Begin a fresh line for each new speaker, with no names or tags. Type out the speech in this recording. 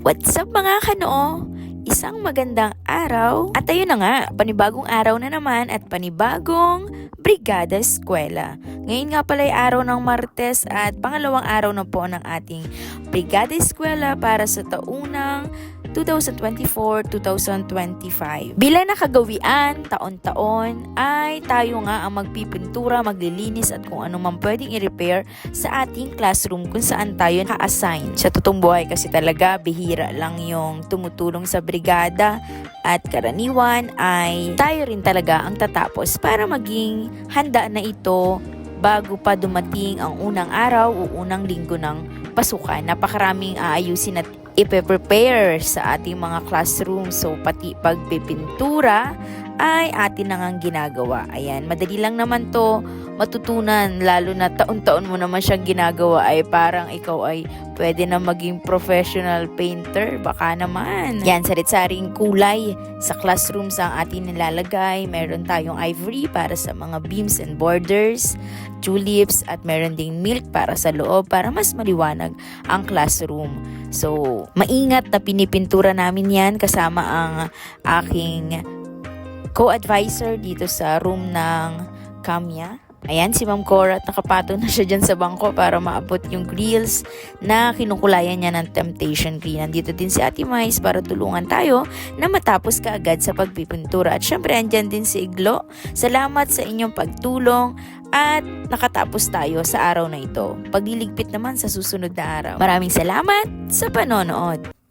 What's up mga kanoo? Isang magandang araw at ayun na nga, panibagong araw na naman at panibagong Brigada Eskwela. Ngayon nga pala ay araw ng Martes at pangalawang araw na po ng ating Brigada Eskwela para sa taunang 2024-2025. Bilang nakagawian, taon-taon ay tayo nga ang magpipintura, maglilinis at kung ano man pwedeng i-repair sa ating classroom kung saan tayo naka-assign. Sa totoong buhay kasi talaga, bihira lang yung tumutulong sa brigada at karaniwan ay tayo rin talaga ang tatapos para maging handa na ito bago pa dumating ang unang araw o unang linggo ng pasukan. Napakaraming aayusin at ipe-prepare sa ating mga classroom. So, pati pagpipintura ay atin na ngang ginagawa. Ayan, madali lang naman to matutunan, lalo na taon-taon mo naman siyang ginagawa ay parang ikaw ay pwede na maging professional painter. Baka naman. Yan, sarit-saring kulay sa classrooms ang atin nilalagay. Meron tayong ivory para sa mga beams and borders, tulips, at meron ding milk para sa loob para mas maliwanag ang classroom. So, maingat na pinipintura namin yan kasama ang aking co-advisor dito sa room ng Kamya. Ayan, si Ma'am Cora at nakapato na siya dyan sa bangko para maabot yung grills na kinukulayan niya ng Temptation Green. Nandito din si Ate Mais para tulungan tayo na matapos kaagad sa pagpipintura. At syempre, andyan din si Iglo. Salamat sa inyong pagtulong at nakatapos tayo sa araw na ito. Pagliligpit naman sa susunod na araw. Maraming salamat sa panonood.